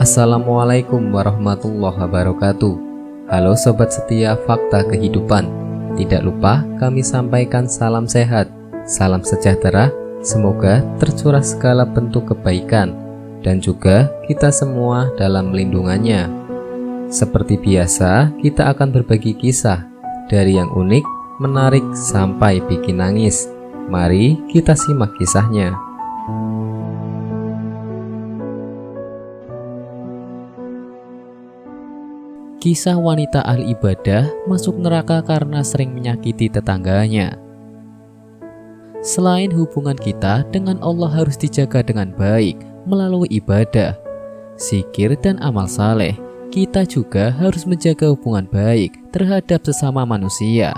Assalamualaikum warahmatullahi wabarakatuh. Halo sobat setia Fakta Kehidupan. Tidak lupa kami sampaikan salam sehat, salam sejahtera. Semoga tercurah segala bentuk kebaikan dan juga kita semua dalam lindungannya. Seperti biasa, kita akan berbagi kisah dari yang unik, menarik sampai bikin nangis. Mari kita simak kisahnya. Kisah wanita ahli ibadah masuk neraka karena sering menyakiti tetangganya. Selain hubungan kita dengan Allah harus dijaga dengan baik melalui ibadah, zikir dan amal saleh, kita juga harus menjaga hubungan baik terhadap sesama manusia.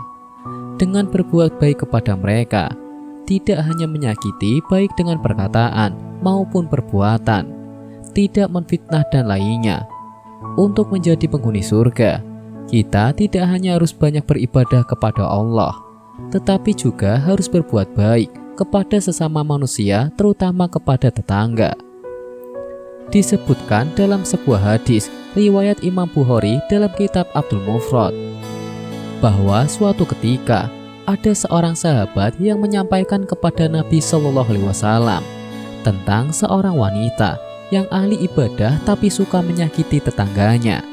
Dengan berbuat baik kepada mereka, tidak hanya menyakiti baik dengan perkataan maupun perbuatan, tidak menfitnah dan lainnya. Untuk menjadi penghuni surga, kita tidak hanya harus banyak beribadah kepada Allah, tetapi juga harus berbuat baik kepada sesama manusia, terutama kepada tetangga. Disebutkan dalam sebuah hadis riwayat Imam Bukhari dalam kitab Adabul Mufrad, bahwa suatu ketika ada seorang sahabat yang menyampaikan kepada Nabi Shallallahu Alaihi Wasallam tentang seorang wanita yang ahli ibadah tapi suka menyakiti tetangganya.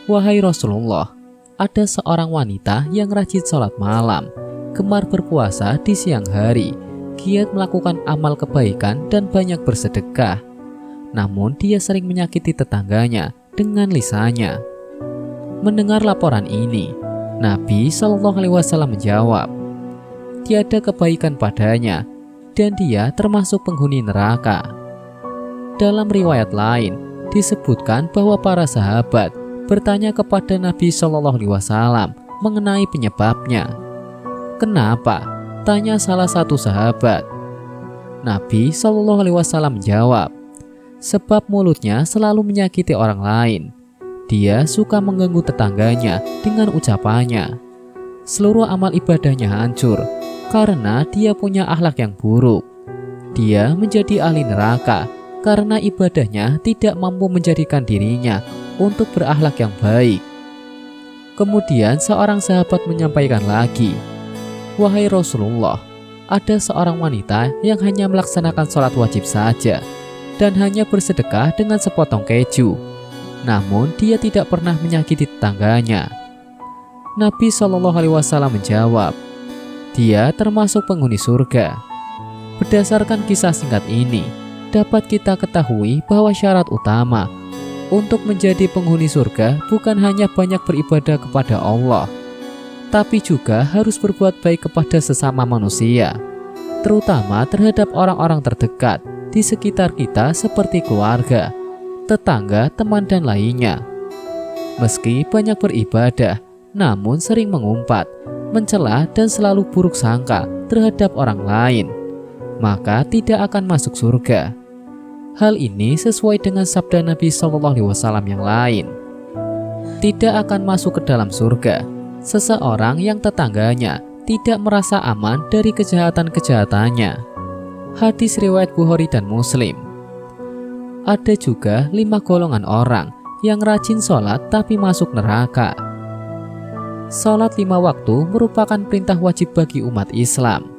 Wahai Rasulullah, ada seorang wanita yang rajin sholat malam, gemar berpuasa di siang hari, giat melakukan amal kebaikan dan banyak bersedekah. Namun dia sering menyakiti tetangganya dengan lisannya. Mendengar laporan ini, Nabi Shallallahu Alaihi Wasallam menjawab, tiada kebaikan padanya dan dia termasuk penghuni neraka. Dalam riwayat lain, disebutkan bahwa para sahabat bertanya kepada Nabi Shallallahu Alaihi Wasallam mengenai penyebabnya. Kenapa? Tanya salah satu sahabat. Nabi Shallallahu Alaihi Wasallam menjawab, sebab mulutnya selalu menyakiti orang lain. Dia suka mengganggu tetangganya dengan ucapannya. Seluruh amal ibadahnya hancur karena dia punya akhlak yang buruk. Dia menjadi ahli neraka karena ibadahnya tidak mampu menjadikan dirinya untuk berakhlak yang baik. Kemudian seorang sahabat menyampaikan lagi, wahai Rasulullah, ada seorang wanita yang hanya melaksanakan sholat wajib saja dan hanya bersedekah dengan sepotong keju, namun dia tidak pernah menyakiti tetangganya. Nabi Shallallahu Alaihi Wasallam menjawab, dia termasuk penghuni surga. Berdasarkan kisah singkat ini, dapat kita ketahui bahwa syarat utama untuk menjadi penghuni surga bukan hanya banyak beribadah kepada Allah, tapi juga harus berbuat baik kepada sesama manusia, terutama terhadap orang-orang terdekat di sekitar kita seperti keluarga, tetangga, teman, dan lainnya. Meski banyak beribadah, namun sering mengumpat, mencela, dan selalu buruk sangka terhadap orang lain, maka tidak akan masuk surga. Hal ini sesuai dengan sabda Nabi Shallallahu Alaihi Wasallam yang lain. Tidak akan masuk ke dalam surga seseorang yang tetangganya tidak merasa aman dari kejahatan-kejahatannya. Hadis riwayat Bukhari dan Muslim. Ada juga 5 golongan orang yang rajin sholat tapi masuk neraka. Sholat 5 waktu merupakan perintah wajib bagi umat Islam.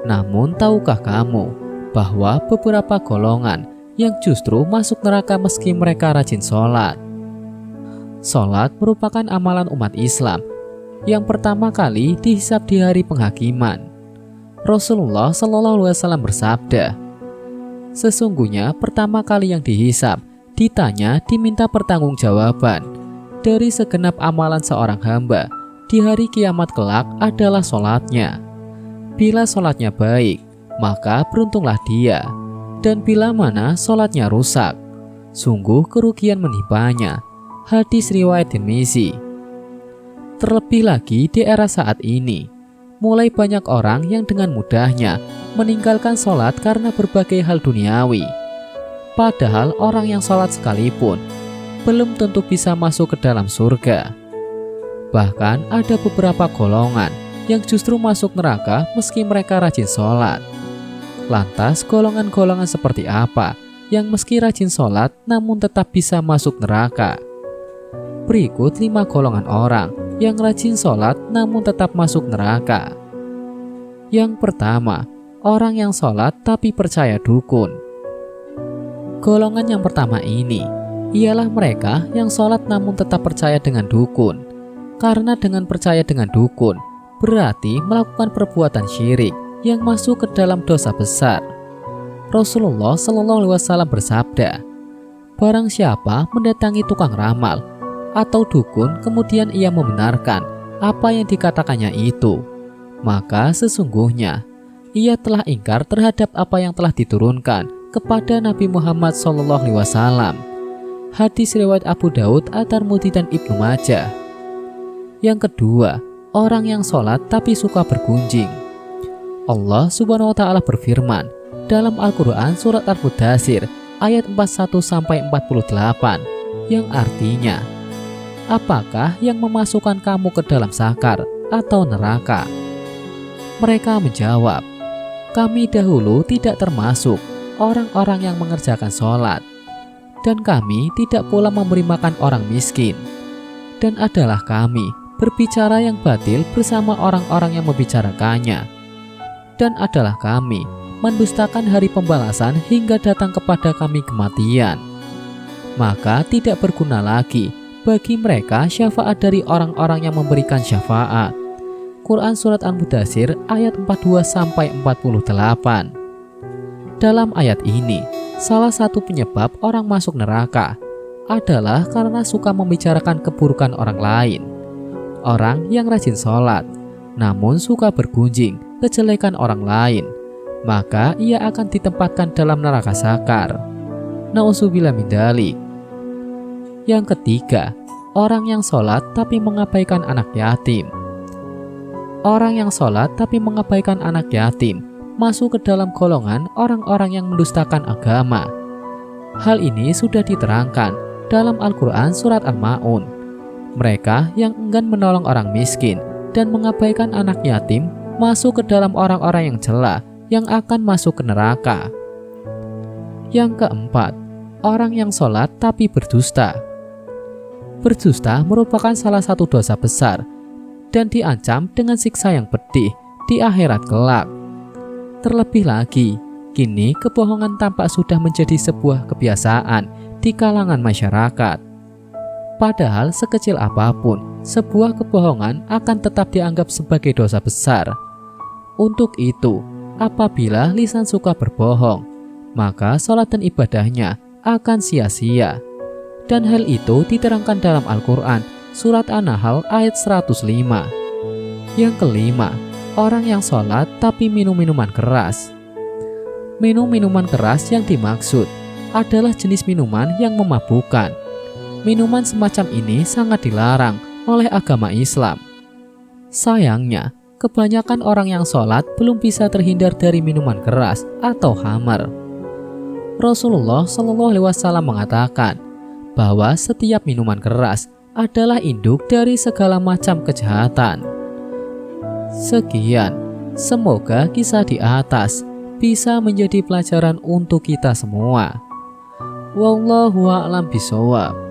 Namun tahukah kamu bahwa beberapa golongan yang justru masuk neraka meski mereka rajin sholat? Sholat merupakan amalan umat Islam yang pertama kali dihisab di hari penghakiman. Rasulullah Shallallahu Alaihi Wasallam bersabda, sesungguhnya pertama kali yang dihisab, ditanya, diminta pertanggungjawaban dari segenap amalan seorang hamba di hari kiamat kelak adalah sholatnya. Bila sholatnya baik, maka beruntunglah dia, dan bila mana sholatnya rusak, sungguh kerugian menimpanya. Hadis riwayat Tirmizi. Terlebih lagi di era saat ini, mulai banyak orang yang dengan mudahnya meninggalkan sholat karena berbagai hal duniawi. Padahal orang yang sholat sekalipun belum tentu bisa masuk ke dalam surga. Bahkan ada beberapa golongan yang justru masuk neraka meski mereka rajin sholat. Lantas golongan-golongan seperti apa yang meski rajin sholat namun tetap bisa masuk neraka. Berikut 5 golongan orang yang rajin sholat namun tetap masuk neraka. Yang pertama, orang yang sholat tapi percaya dukun. Golongan yang pertama ini ialah mereka yang sholat namun tetap percaya dengan dukun. Karena dengan percaya dengan dukun berarti melakukan perbuatan syirik yang masuk ke dalam dosa besar. Rasulullah SAW bersabda, barang siapa mendatangi tukang ramal atau dukun kemudian ia membenarkan apa yang dikatakannya itu, maka sesungguhnya ia telah ingkar terhadap apa yang telah diturunkan kepada Nabi Muhammad SAW. Hadis riwayat Abu Daud, At-Tirmidzi dan Ibnu Majah. Yang kedua, orang yang sholat tapi suka bergunjing. Allah Subhanahu wa Ta'ala berfirman dalam Al-Quran surat Al-Mudaththir ayat 41-48 yang artinya, apakah yang memasukkan kamu ke dalam sakar atau neraka? Mereka menjawab, kami dahulu tidak termasuk orang-orang yang mengerjakan sholat, dan kami tidak pula memberi makan orang miskin, dan adalah kami berbicara yang batil bersama orang-orang yang membicarakannya, dan adalah kami mendustakan hari pembalasan hingga datang kepada kami kematian. Maka tidak berguna lagi bagi mereka syafaat dari orang-orang yang memberikan syafaat. Quran Surat Al-Mudaththir ayat 42-48. Dalam ayat ini, salah satu penyebab orang masuk neraka adalah karena suka membicarakan keburukan orang lain. Orang yang rajin sholat, namun suka bergunjing kejelekan orang lain, maka ia akan ditempatkan dalam neraka sakar. Na'udzubillah min dzalik. Yang ketiga, orang yang sholat tapi mengabaikan anak yatim. Orang yang sholat tapi mengabaikan anak yatim masuk ke dalam golongan orang-orang yang mendustakan agama. Hal ini sudah diterangkan dalam Al-Quran surat Al-Ma'un. Mereka yang enggan menolong orang miskin dan mengabaikan anak yatim masuk ke dalam orang-orang yang cela yang akan masuk ke neraka. Yang keempat, orang yang sholat tapi berdusta. Berdusta merupakan salah satu dosa besar dan diancam dengan siksa yang pedih di akhirat kelak. Terlebih lagi, kini kebohongan tampak sudah menjadi sebuah kebiasaan di kalangan masyarakat. Padahal sekecil apapun, sebuah kebohongan akan tetap dianggap sebagai dosa besar. Untuk itu, apabila lisan suka berbohong, maka sholat dan ibadahnya akan sia-sia. Dan hal itu diterangkan dalam Al-Quran Surat An-Nahl ayat 105. Yang kelima, orang yang sholat tapi minum minuman keras. Minum minuman keras yang dimaksud adalah jenis minuman yang memabukkan. Minuman semacam ini sangat dilarang oleh agama Islam. Sayangnya, kebanyakan orang yang sholat belum bisa terhindar dari minuman keras atau khamar. Rasulullah SAW mengatakan bahwa setiap minuman keras adalah induk dari segala macam kejahatan. Sekian, semoga kisah di atas bisa menjadi pelajaran untuk kita semua. Wallahu a'lam bishawab.